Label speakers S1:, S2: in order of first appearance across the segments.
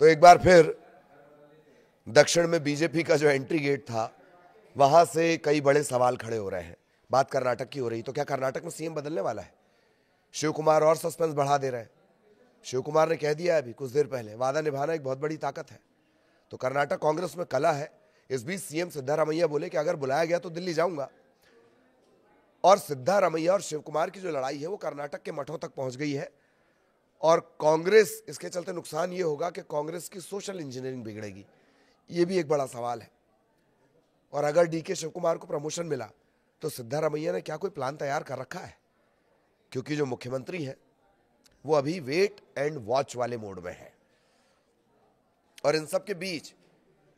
S1: तो एक बार फिर दक्षिण में बीजेपी का जो एंट्री गेट था वहां से कई बड़े सवाल खड़े हो रहे हैं। बात कर्नाटक की हो रही, तो क्या कर्नाटक में सीएम बदलने वाला है? शिव कुमार और सस्पेंस बढ़ा दे रहे हैं। शिव कुमार ने कह दिया अभी कुछ देर पहले, वादा निभाना एक बहुत बड़ी ताकत है। तो कर्नाटक कांग्रेस में कला है। इस बीच सीएम सिद्धारमैया बोले कि अगर बुलाया गया तो दिल्ली जाऊंगा। और सिद्धारमैया और शिव कुमार की जो लड़ाई है वो कर्नाटक के मठों तक पहुंच गई है। और कांग्रेस, इसके चलते नुकसान ये होगा कि कांग्रेस की सोशल इंजीनियरिंग बिगड़ेगी। ये भी एक बड़ा सवाल है। और अगर डीके शिव कुमार को प्रमोशन मिला तो सिद्धारमैया ने क्या कोई प्लान तैयार कर रखा है? क्योंकि जो मुख्यमंत्री है वो अभी वेट एंड वॉच वाले मोड में है। और इन सब के बीच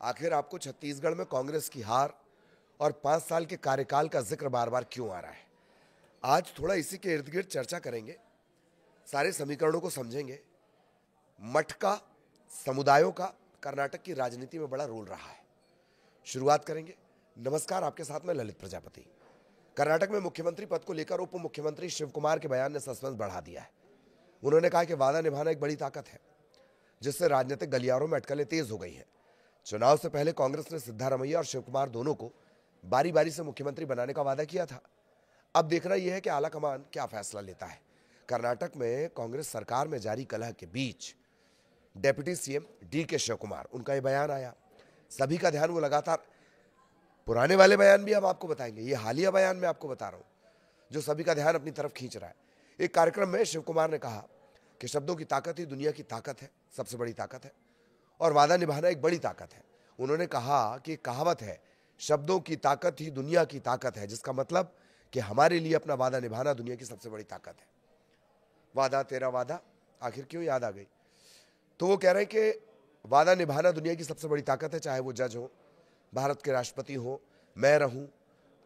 S1: आखिर आपको छत्तीसगढ़ में कांग्रेस की हार और 5 साल के कार्यकाल का जिक्र बार बार क्यों आ रहा है? आज थोड़ा इसी के इर्द गिर्द चर्चा करेंगे, सारे समीकरणों को समझेंगे। मठ का, समुदायों का कर्नाटक की राजनीति में बड़ा रोल रहा है। शुरुआत करेंगे। नमस्कार, आपके साथ में ललित प्रजापति। कर्नाटक में मुख्यमंत्री पद को लेकर उप मुख्यमंत्री शिव कुमार के बयान ने सस्पेंस बढ़ा दिया है। उन्होंने कहा कि वादा निभाना एक बड़ी ताकत है, जिससे राजनीतिक गलियारों में अटकलें तेज हो गई हैं। चुनाव से पहले कांग्रेस ने सिद्धारमैया और शिव कुमार दोनों को बारी बारी से मुख्यमंत्री बनाने का वादा किया था। अब देखना यह है कि आलाकमान क्या फैसला लेता है। कर्नाटक में कांग्रेस सरकार में जारी कलह के बीच deputy CM DK Shiv Kumar, उनका यह बयान आया। सभी का ध्यान वो लगातार, पुराने वाले बयान भी हम आपको बताएंगे, ये हालिया बयान मैं आपको बता रहा हूं जो सभी का ध्यान अपनी तरफ खींच रहा है। एक कार्यक्रम में शिव कुमार ने कहा कि शब्दों की ताकत ही दुनिया की ताकत है, सबसे बड़ी ताकत है, और वादा निभाना एक बड़ी ताकत है। उन्होंने कहा कि कहावत है, शब्दों की ताकत ही दुनिया की ताकत है, जिसका मतलब कि हमारे लिए अपना वादा निभाना दुनिया की सबसे बड़ी ताकत है। वादा तेरा वादा आखिर क्यों याद आ गई? तो वो कह रहे हैं कि वादा निभाना दुनिया की सबसे बड़ी ताकत है, चाहे वो जज हो, भारत के राष्ट्रपति हो, मैं रहूं,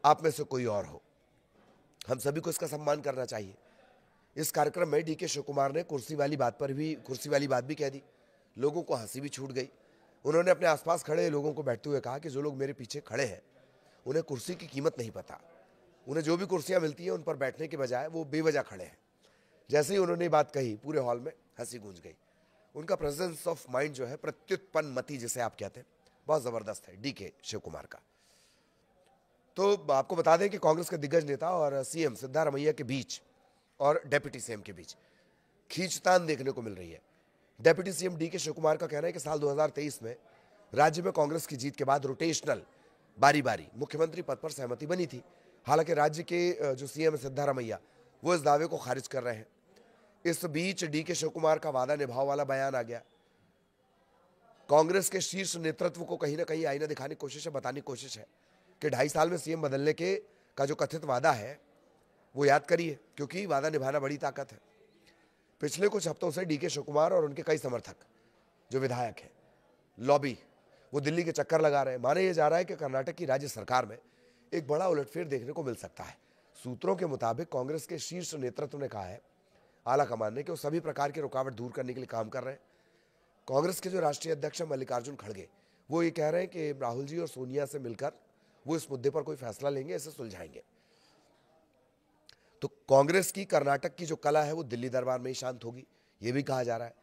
S1: आप में से कोई और हो। हम सभी को इसका सम्मान करना चाहिए। इस कार्यक्रम में डीके शिव कुमार ने कुर्सी वाली बात भी कह दी। लोगों को हंसी भी छूट गई। उन्होंने अपने आसपास खड़े लोगों को बैठते हुए कहा कि जो लोग मेरे पीछे खड़े हैं उन्हें कुर्सी की कीमत नहीं पता। उन्हें जो भी कुर्सियां मिलती हैं उन पर बैठने के बजाय वो बेवजह खड़े हैं। जैसे ही उन्होंने बात कही, पूरे हॉल में हंसी गूंज गई। उनका प्रेजेंस ऑफ माइंड जो है, प्रत्युत्पन्नमति जिसे आप कहते हैं, बहुत जबरदस्त है डीके शिव कुमार का। तो आपको बता दें कि कांग्रेस के दिग्गज नेता और सीएम सिद्धारमैया के बीच और डेप्यूटी सीएम के बीच खींचतान देखने को मिल रही है। Deputy CM DK Shiv Kumar का कहना है कि साल 2023 में राज्य में कांग्रेस की जीत के बाद रोटेशनल बारी बारी मुख्यमंत्री पद पर सहमति बनी थी। हालांकि राज्य के जो सीएम सिद्धारमैया वो इस दावे को खारिज कर रहे हैं। इस बीच डीके शिव कुमार का वादा निभाव वाला बयान आ गया। कांग्रेस के शीर्ष नेतृत्व को कहीं ना कहीं आईना दिखाने की कोशिश है, बताने की कोशिश है कि 2.5 साल में सीएम बदलने के का जो कथित वादा है वो याद करिए, क्योंकि वादा निभाना बड़ी ताकत है। पिछले कुछ हफ्तों से डीके शिव कुमार और उनके कई समर्थक, जो विधायक हैं, लॉबी, वो दिल्ली के चक्कर लगा रहे हैं। माने ये जा रहा है कि कर्नाटक की राज्य सरकार में एक बड़ा उलटफेर देखने को मिल सकता है। सूत्रों के मुताबिक कांग्रेस के शीर्ष नेतृत्व ने कहा है, आला कमान ने, कि वो सभी प्रकार की रुकावट दूर करने के लिए काम कर रहे हैं। कांग्रेस के जो राष्ट्रीय अध्यक्ष मल्लिकार्जुन खड़गे, वो ये कह रहे हैं कि राहुल जी और सोनिया से मिलकर वो इस मुद्दे पर कोई फैसला लेंगे, इसे सुलझाएंगे। तो कांग्रेस की कर्नाटक की जो कला है वो दिल्ली दरबार में ही शांत होगी, ये भी कहा जा रहा है।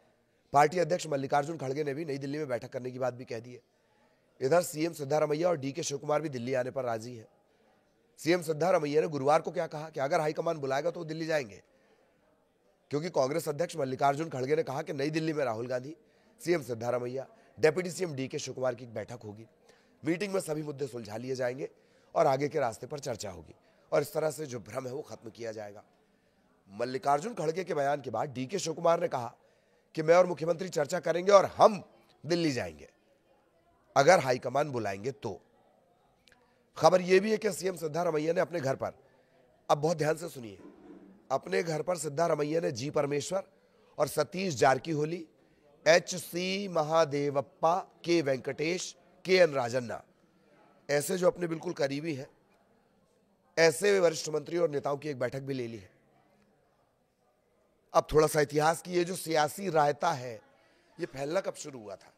S1: पार्टी अध्यक्ष मल्लिकार्जुन खड़गे ने भी नई दिल्ली में बैठक करने की बात भी कह दी है। इधर सीएम सिद्धारमैया और डीके शिव कुमार भी दिल्ली आने पर राजी है। सीएम सिद्धारमैया ने गुरुवार को क्या कहा कि अगर हाईकमान बुलाएगा तो वो दिल्ली जाएंगे, क्योंकि कांग्रेस अध्यक्ष मल्लिकार्जुन खड़गे ने कहा कि नई दिल्ली में Rahul Gandhi, CM Siddaramaiah, deputy CM DK Shiv Kumar की एक बैठक होगी। मीटिंग में सभी मुद्दे सुलझा लिए जाएंगे और आगे के रास्ते पर चर्चा होगी, और इस तरह से जो भ्रम है वो खत्म किया जाएगा। मल्लिकार्जुन खड़गे के बयान के बाद डीके शिव कुमार ने कहा कि मैं और मुख्यमंत्री चर्चा करेंगे और हम दिल्ली जाएंगे अगर हाईकमान बुलाएंगे तो। खबर यह भी है कि सीएम सिद्धारमैया ने अपने घर पर, अब बहुत ध्यान से सुनिए, अपने घर पर सिद्धारमैया ने जी परमेश्वर और सतीश जारकीहोली, एच.सी. महादेवप्पा, के वेंकटेश, के.एन. राजन्ना, ऐसे जो अपने बिल्कुल करीबी हैं, ऐसे वरिष्ठ मंत्री और नेताओं की एक बैठक भी ले ली है। अब थोड़ा सा इतिहास की, ये जो सियासी रायता है ये फैलना कब शुरू हुआ था?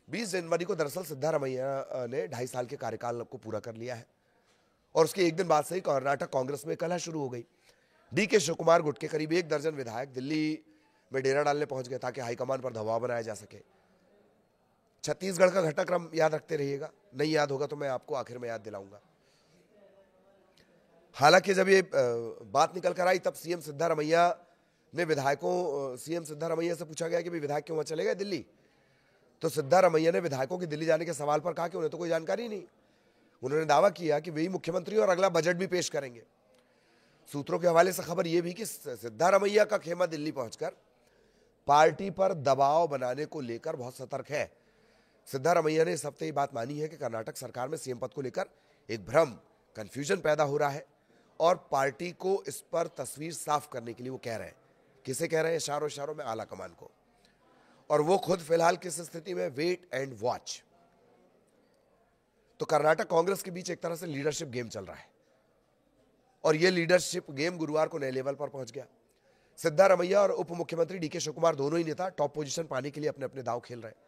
S1: 20 जनवरी को दरअसल सिद्धारमैया ने 2.5 साल के कार्यकाल को पूरा कर लिया है, और उसके एक दिन बाद से ही कर्नाटक कांग्रेस में कलह शुरू हो गई। डीके शिव कुमार गुट के करीब 1 दर्जन विधायक दिल्ली में डेरा डालने पहुंच गए ताकि हाईकमान पर दबाव बनाया जा सके। छत्तीसगढ़ का घटनाक्रम याद रखते रहिएगा, नहीं याद होगा तो मैं आपको आखिर में याद दिलाऊंगा। हालांकि जब ये बात निकल कर आई तब सीएम सिद्धारमैया से पूछा गया कि भाई विधायक क्यों वहां चले गए दिल्ली, तो सिद्धारमैया ने विधायकों की दिल्ली जाने के सवाल पर कहा कि उन्हें तो कोई जानकारी नहीं। उन्होंने दावा किया कि वही मुख्यमंत्री और अगला बजट भी पेश करेंगे। सूत्रों के हवाले से खबर यह भी कि सिद्धारमैया का खेमा दिल्ली पहुंचकर पार्टी पर दबाव बनाने को लेकर बहुत सतर्क है। सिद्धारमैया ने इस हफ्ते ये बात मानी है कि कर्नाटक सरकार में सीएम पद को लेकर एक भ्रम, कंफ्यूजन पैदा हो रहा है और पार्टी को इस पर तस्वीर साफ करने के लिए वो कह रहे हैं। किसे कह रहे हैं? इशारों में आला कमान को। और वो खुद फिलहाल किस स्थिति में? Wait and watch. तो कर्नाटक कांग्रेस के बीच एक तरह से लीडरशिप गेम चल रहा है और ये लीडरशिप गेम गुरुवार को नए लेवल पर पहुंच गया। सिद्धारमैया और उप मुख्यमंत्री डीके शिवकुमार दोनों ही नेता टॉप पोजीशन पाने के लिए अपने अपने दांव खेल रहे हैं।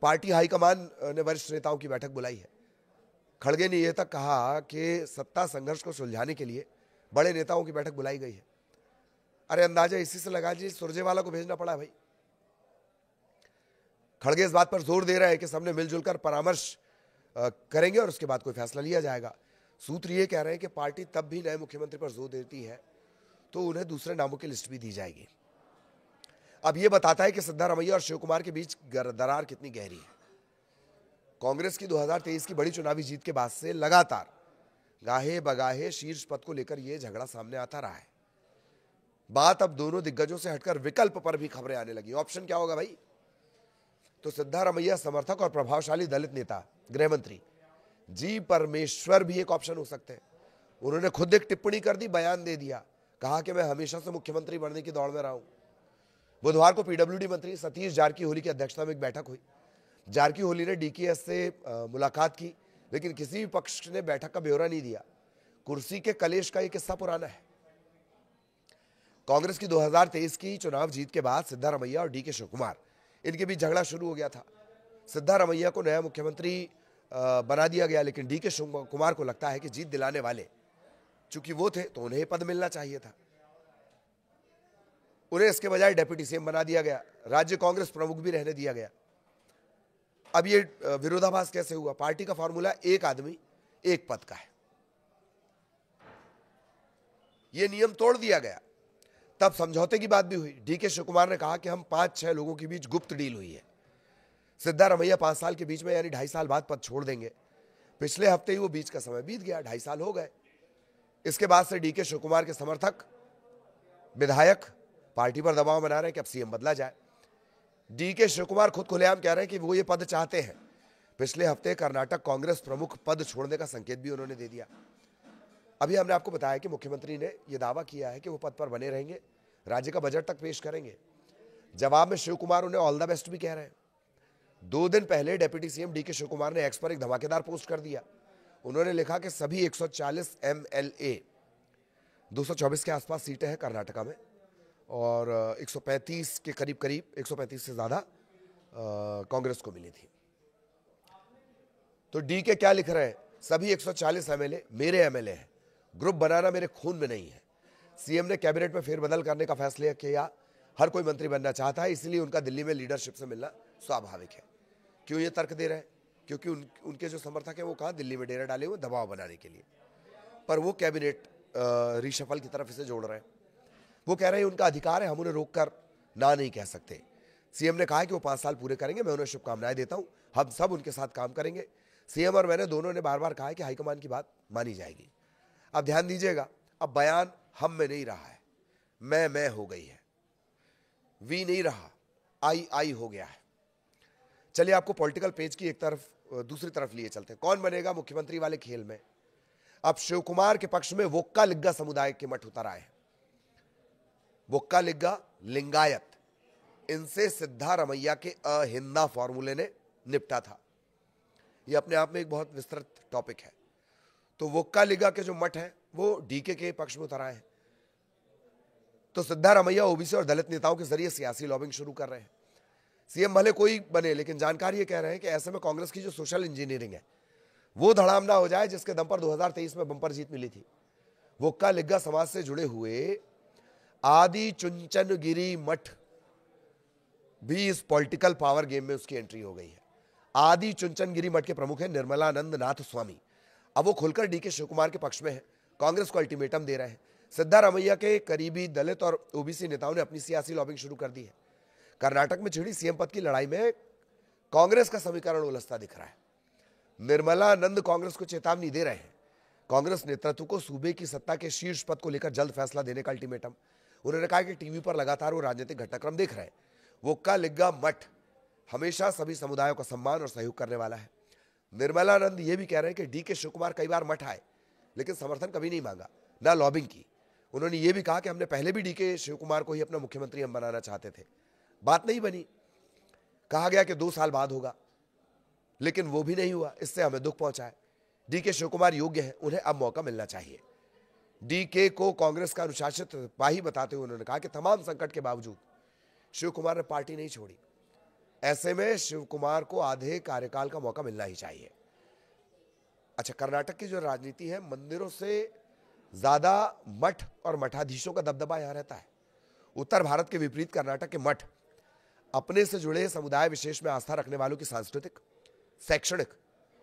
S1: पार्टी हाईकमान ने वरिष्ठ नेताओं की बैठक बुलाई है। खड़गे ने यह तक कहा कि सत्ता संघर्ष को सुलझाने के लिए बड़े नेताओं की बैठक बुलाई गई है। अरे अंदाजा इसी से लगा जी, सुरजेवाला को भेजना पड़ा भाई। खड़गे इस बात पर जोर दे रहे हैं कि सबने मिलजुल कर परामर्श करेंगे और उसके बाद कोई फैसला लिया जाएगा। सूत्र ये कह रहे हैं कि पार्टी तब भी नए मुख्यमंत्री पर जोर देती है तो उन्हें दूसरे नामों की लिस्ट भी दी जाएगी। अब यह बताता है कि सिद्धारमैया और शिवकुमार के बीच दरार कितनी गहरी है। कांग्रेस की 2023 की बड़ी चुनावी जीत के बाद से लगातार गाहे बगाहे शीर्ष पद को लेकर यह झगड़ा सामने आता रहा है। बात अब दोनों दिग्गजों से हटकर विकल्प पर भी खबरें आने लगी। ऑप्शन क्या होगा भाई? तो सिद्धारमैया समर्थक और प्रभावशाली दलित नेता गृह मंत्री जी परमेश्वर भी एक ऑप्शन हो सकते हैं। उन्होंने खुद एक टिप्पणी कर दी, बयान दे दिया, कहा कि मैं हमेशा से मुख्यमंत्री बनने की दौड़ में रहा हूं। बुधवार को पीडब्ल्यूडी मंत्री सतीश जारकीहोली की अध्यक्षता में एक बैठक हुई। जारकीहोली ने डीकेएस से मुलाकात की, लेकिन किसी भी पक्ष ने बैठक का ब्यौरा नहीं दिया। कुर्सी के कलेश का यह किस्सा पुराना है। कांग्रेस की 2023 की चुनाव जीत के बाद सिद्धारमैया और डीके शिवकुमार, इनके बीच झगड़ा शुरू हो गया था। सिद्धारमैया को नया मुख्यमंत्री बना दिया गया, लेकिन डीके शिवकुमार को लगता है कि जीत दिलाने वाले चूंकि वो थे तो उन्हें पद मिलना चाहिए था। उन्हें इसके बजाय डेप्यूटी सीएम बना दिया गया, राज्य कांग्रेस प्रमुख भी रहने दिया गया। अब ये विरोधाभास कैसे हुआ? पार्टी का फॉर्मूला एक आदमी एक पद का है, ये नियम तोड़ दिया गया। तब समझौते की बात भी हुई। डीके शिवकुमार ने कहा कि हम 5-6 लोगों के बीच गुप्त डील हुई है। सिद्धारमैया 5 साल के बीच में यानी 2.5 साल बाद पद छोड़ देंगे। पिछले हफ्ते ही वो बीच का समय बीत गया, 2.5 साल हो गए। इसके बाद से डीके शिवकुमार के समर्थक विधायक पार्टी पर दबाव बना रहे हैं कि अब सीएम बदला जाए। डीके शिवकुमार खुद खुलेआम कह रहे हैं कि वो ये पद चाहते हैं। पिछले हफ्ते कर्नाटक कांग्रेस प्रमुख पद छोड़ने का संकेत भी उन्होंने दे दिया। अभी हमने आपको बताया कि मुख्यमंत्री ने यह दावा किया है कि वो पद पर बने रहेंगे, राज्य का बजट तक पेश करेंगे। जवाब में शिवकुमार उन्हें ऑल द बेस्ट भी कह रहे हैं। 2 दिन पहले डेप्यूटी सीएम डीके शिवकुमार ने एक्स पर एक धमाकेदार पोस्ट कर दिया। उन्होंने लिखा कि सभी 140 एमएलए, 224 के आसपास सीटें हैं कर्नाटका में और 135 के करीब 135 से ज्यादा कांग्रेस को मिली थी। तो डीके क्या लिख रहे हैं? सभी 140 एमएलए मेरे एमएलए हैं, ग्रुप बनाना मेरे खून में नहीं है। सीएम ने कैबिनेट में फेरबदल करने का फैसला किया। हर कोई मंत्री बनना चाहता है, इसलिए उनका दिल्ली में लीडरशिप से मिलना स्वाभाविक है। क्यों ये तर्क दे रहे हैं? क्योंकि उनके जो समर्थक हैं वो कहाँ दिल्ली में डेरा डाले हुए दबाव बनाने के लिए, पर वो कैबिनेट रिशफल की तरफ इसे जोड़ रहे हैं। वो कह रहे हैं उनका अधिकार है, हम उन्हें रोककर ना नहीं कह सकते। सीएम ने कहा कि वो 5 साल पूरे करेंगे, मैं उन्हें शुभकामनाएं देता हूं, हम सब उनके साथ काम करेंगे। सीएम और मैंने दोनों ने बार बार कहा है कि हाईकमान की बात मानी जाएगी। अब ध्यान दीजिएगा, अब बयान हम में नहीं रहा है, मैं हो गई है, वी नहीं रहा, आई हो गया है। चलिए आपको पॉलिटिकल पेज की एक तरफ दूसरी तरफ लिए चलते हैं। कौन बनेगा मुख्यमंत्री वाले खेल में अब शिवकुमार के पक्ष में वोक्का लिग्गा समुदाय के मठ उतर आए। वोक्का लिग्गा लिंगायत, इनसे सिद्धारमैया के अहिंदा फॉर्मूले ने निपटा था। यह अपने आप में एक बहुत विस्तृत टॉपिक है। तो वोक्का लिग्गा के जो मठ है वो डीके के पक्ष में उतर आए हैं। तो सिद्धारमैया ओबीसी और दलित नेताओं के जरिए सियासी लॉबिंग शुरू कर रहे हैं। सीएम भले कोई बने, लेकिन जानकार ये कह रहे हैं कि ऐसे में कांग्रेस की जो सोशल इंजीनियरिंग है वो धड़ाम ना हो जाए जिसके दम पर 2023 में बंपर जीत मिली थी। वोक्का लिग्गा समाज से जुड़े हुए आदि चुंचनगिरी मठ भी इस पॉलिटिकल पावर गेम में उसकी एंट्री हो गई है। आदि चुनचनगिरी मठ के प्रमुख हैं निर्मलानंद नाथ स्वामी। अब वो खुलकर डीके शिव कुमार के पक्ष में है, कांग्रेस को अल्टीमेटम दे रहे हैं। सिद्धारमैया के करीबी दलित और ओबीसी नेताओं ने अपनी सियासी लॉबिंग शुरू कर दी है। कर्नाटक में छिड़ी सीएम पद की लड़ाई में कांग्रेस का समीकरण उलझता दिख रहा है। निर्मलानंद कांग्रेस को चेतावनी दे रहे हैं। कांग्रेस नेतृत्व को सूबे की सत्ता के शीर्ष पद को लेकर जल्द फैसला देने का अल्टीमेटम। उन्होंने कहा कि टीवी पर लगातार वो राजनीतिक घटनाक्रम देख रहे हैं। वोक्का लिग्गा मठ हमेशा सभी समुदायों का सम्मान और सहयोग करने वाला है। निर्मलानंद ये भी कह रहे हैं कि डीके शिव कुमार कई बार मठ आए लेकिन समर्थन कभी नहीं मांगा, ना लॉबिंग की। उन्होंने ये भी कहा कि हमने पहले भी डीके शिव कुमार को ही अपना मुख्यमंत्री हम बनाना चाहते थे, बात नहीं बनी। कहा गया कि 2 साल बाद होगा, लेकिन वो भी नहीं हुआ। इससे हमें दुख पहुंचा है। डीके शिव कुमार योग्य है, उन्हें अब मौका मिलना चाहिए। डीके को कांग्रेस का अनुशासित सिपाही बताते हुए उन्होंने कहा कि तमाम संकट के बावजूद शिव कुमार ने पार्टी नहीं छोड़ी। ऐसे में शिव कुमार को आधे कार्यकाल का मौका मिलना ही चाहिए। अच्छा, कर्नाटक की जो राजनीति है, मंदिरों से ज्यादा मठ और मठाधीशों का दबदबा यहां रहता है। उत्तर भारत के विपरीत कर्नाटक के मठ अपने से जुड़े समुदाय विशेष में आस्था रखने वालों की सांस्कृतिक, शैक्षणिक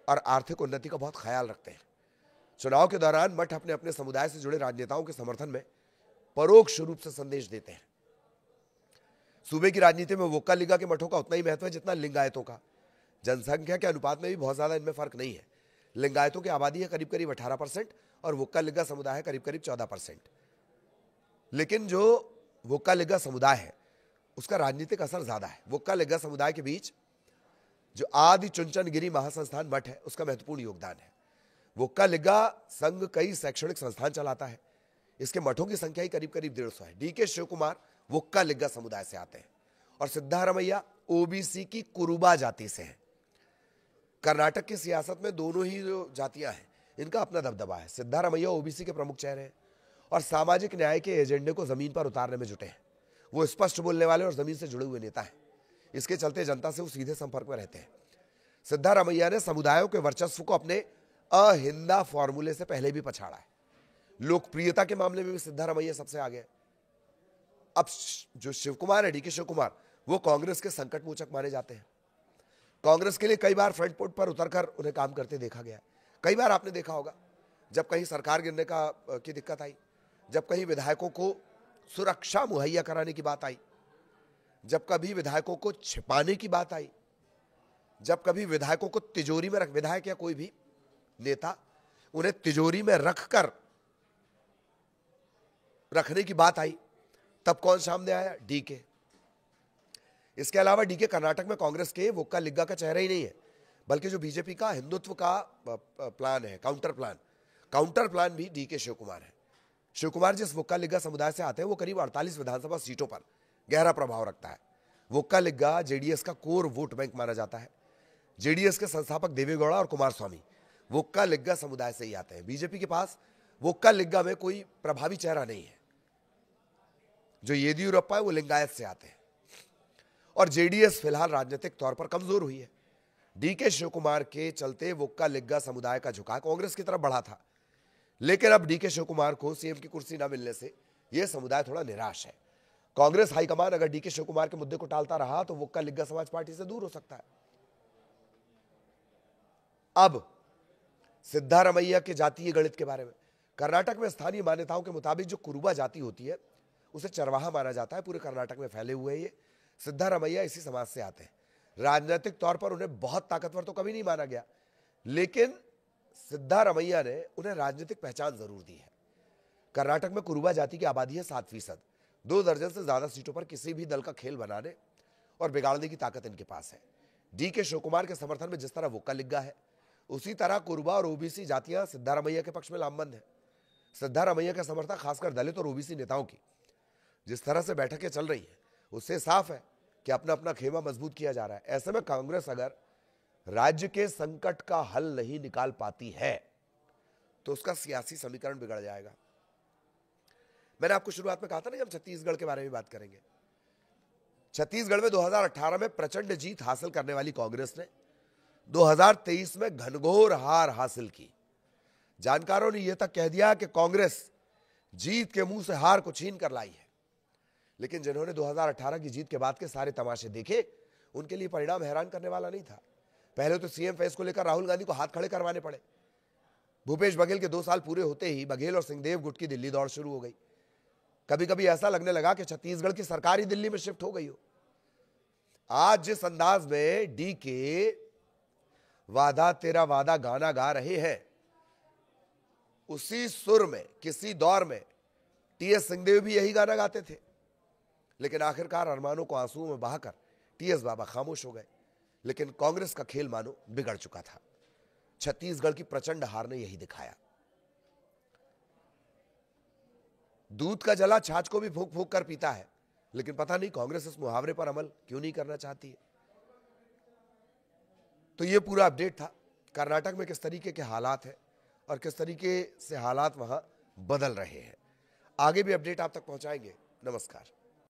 S1: और आर्थिक उन्नति का बहुत ख्याल रखते हैं। चुनाव के दौरान मठ अपने अपने समुदाय से जुड़े राजनेताओं के समर्थन में परोक्ष रूप से संदेश देते हैं। सूबे की राजनीति में वोक्का लिग्गा के मठों का उतना ही महत्व है जितना लिंगायतों का। जनसंख्या के अनुपात में भी बहुत ज्यादा इनमें फर्क नहीं है। लिंगायतों की आबादी है करीब करीब 18% और वोक्का लिग्गा समुदाय है करीब करीब 14%। लेकिन जो वोक्का लिग्गा समुदाय है उसका राजनीतिक असर ज्यादा है। वोक्का लिग्गा समुदाय के बीच जो आदि चुनचनगिरी महासंस्थान मठ है उसका महत्वपूर्ण योगदान है। वोक्का लिग्गा संघ कई शैक्षणिक संस्थान चलाता है। इसके मठों की संख्या ही करीब करीब 150 है। डीके शिव कुमार वोक्का लिग्गा समुदाय से आते हैं और सिद्धारमैया ओबीसी की कुरुबा जाति से हैं। कर्नाटक की सियासत में दोनों ही जो जातियां हैं इनका अपना दबदबा है। सिद्धारमैया ओबीसी के प्रमुख चेहरे हैं और सामाजिक न्याय के एजेंडे को जमीन पर उतारने में जुटे हैं। वो स्पष्ट बोलने वाले और जमीन से जुड़े हुए नेता हैं। इसके चलते जनता से वो सीधे संपर्क में रहते हैं। सिद्धारमैया ने समुदायों के वर्चस्व को अपने अहिंदा फॉर्मूले से पहले भी पछाड़ा है। लोकप्रियता के मामले में भी सिद्धारमैया सबसे आगे है। अब जो शिव कुमार है, डीके शिव कुमार, वो कांग्रेस के संकट मोचक माने जाते हैं। कांग्रेस के लिए कई बार फ्रंट पोर्ट पर उतरकर उन्हें काम करते देखा गया है। कई बार आपने देखा होगा जब कहीं सरकार गिरने की दिक्कत आई, जब कहीं विधायकों को सुरक्षा मुहैया कराने की बात आई, जब कभी विधायकों को छिपाने की बात आई, जब कभी विधायकों को तिजोरी में विधायक या कोई भी नेता उन्हें तिजोरी में रखकर रखने की बात आई, तब कौन सामने आया? डीके। इसके अलावा डीके कर्नाटक में कांग्रेस के वोक्का लिग्गा का चेहरा ही नहीं है, बल्कि जो बीजेपी का हिंदुत्व का प्लान है, काउंटर प्लान भी डीके शिव कुमार है। शिव कुमार जिस वोक्का लिग्गा समुदाय से आते हैं वो करीब 48 विधानसभा सीटों पर गहरा प्रभाव रखता है। वोक्का लिग्गा जेडीएस का कोर वोट बैंक माना जाता है। जेडीएस के संस्थापक देवेगौड़ा और कुमारस्वामी वोक्का लिग्गा समुदाय से ही आते हैं। बीजेपी के पास वोक्का लिग्गा में कोई प्रभावी चेहरा नहीं है। जो येदियुरप्पा है वो लिंगायत से आते हैं और जेडीएस फिलहाल राजनीतिक तौर पर कमजोर हुई है। डीके शिव कुमार के चलते वोक्का लिग्गा समुदाय का झुकाव कांग्रेस की तरफ बढ़ा था, लेकिन अब डीके शिव कुमार को सीएम की कुर्सी न मिलने से यह समुदाय थोड़ा निराश है। कांग्रेस हाईकमान अगर डीके शिव कुमार के मुद्दे को टालता रहा तो वोक्का लिग्गा समाज पार्टी से दूर हो सकता है। अब सिद्धारमैया के जातीय गणित के बारे में, कर्नाटक में स्थानीय मान्यताओं के मुताबिक जो कुरुबा जाति होती है उसे चरवाहा माना जाता है। पूरे कर्नाटक में फैले हुए ये सिद्धारमैया इसी समाज से आते हैं। राजनीतिक तौर पर उन्हें बहुत ताकतवर तो कभी नहीं माना गया, लेकिन सिद्धारमैया ने उन्हें राजनीतिक पहचान जरूर दी है। कर्नाटक में कुरुबा जाति की आबादी है 7%। 2 दर्जन से ज्यादा सीटों पर किसी भी दल का खेल बनाने और बिगाड़ने की ताकत इनके पास है। डीके शिव कुमार के समर्थन में जिस तरह वोक्का लिग्गा है, उसी तरह कुरुबा और ओबीसी जातियां सिद्धारमैया के पक्ष में लामबंद है। सिद्धारमैया का समर्थन खासकर दलित और ओबीसी नेताओं की जिस तरह से बैठकें चल रही है उससे साफ है कि अपना अपना खेमा मजबूत किया जा रहा है। ऐसे में कांग्रेस अगर राज्य के संकट का हल नहीं निकाल पाती है तो उसका सियासी समीकरण बिगड़ जाएगा। मैंने आपको शुरुआत में कहा था ना, हम छत्तीसगढ़ के बारे में बात करेंगे। छत्तीसगढ़ में 2018 में प्रचंड जीत हासिल करने वाली कांग्रेस ने 2023 में घनघोर हार हासिल की। जानकारों ने यह तक कह दिया कि कांग्रेस जीत के मुंह से हार को छीन कर लाई है, लेकिन जिन्होंने 2018 की जीत के बाद के सारे तमाशे देखे उनके लिए परिणाम हैरान करने वाला नहीं था। पहले तो सीएम फेस को लेकर राहुल गांधी को हाथ खड़े करवाने पड़े। भूपेश बघेल के 2 साल पूरे होते ही बघेल और सिंहदेव गुट की दिल्ली दौड़ शुरू हो गई। कभी कभी ऐसा लगने लगा कि छत्तीसगढ़ की सरकार ही दिल्ली में शिफ्ट हो गई हो। आज जिस अंदाज में डी के वादा तेरा वादा गाना गा रहे हैं, उसी सुर में किसी दौर में टीएस सिंहदेव भी यही गाना गाते थे। लेकिन आखिरकार अरमानों को आंसुओं में बहाकर टीएस बाबा खामोश हो गए। लेकिन कांग्रेस का खेल मानो बिगड़ चुका था। छत्तीसगढ़ की प्रचंड हार ने यही दिखाया। दूध का जला छाछ को भी फूंक फूंक कर पीता है, लेकिन पता नहीं कांग्रेस इस मुहावरे पर अमल क्यों नहीं करना चाहती है। तो यह पूरा अपडेट था कर्नाटक में किस तरीके के हालात हैं और किस तरीके से हालात वहां बदल रहे हैं। आगे भी अपडेट आप तक पहुंचाएंगे। नमस्कार।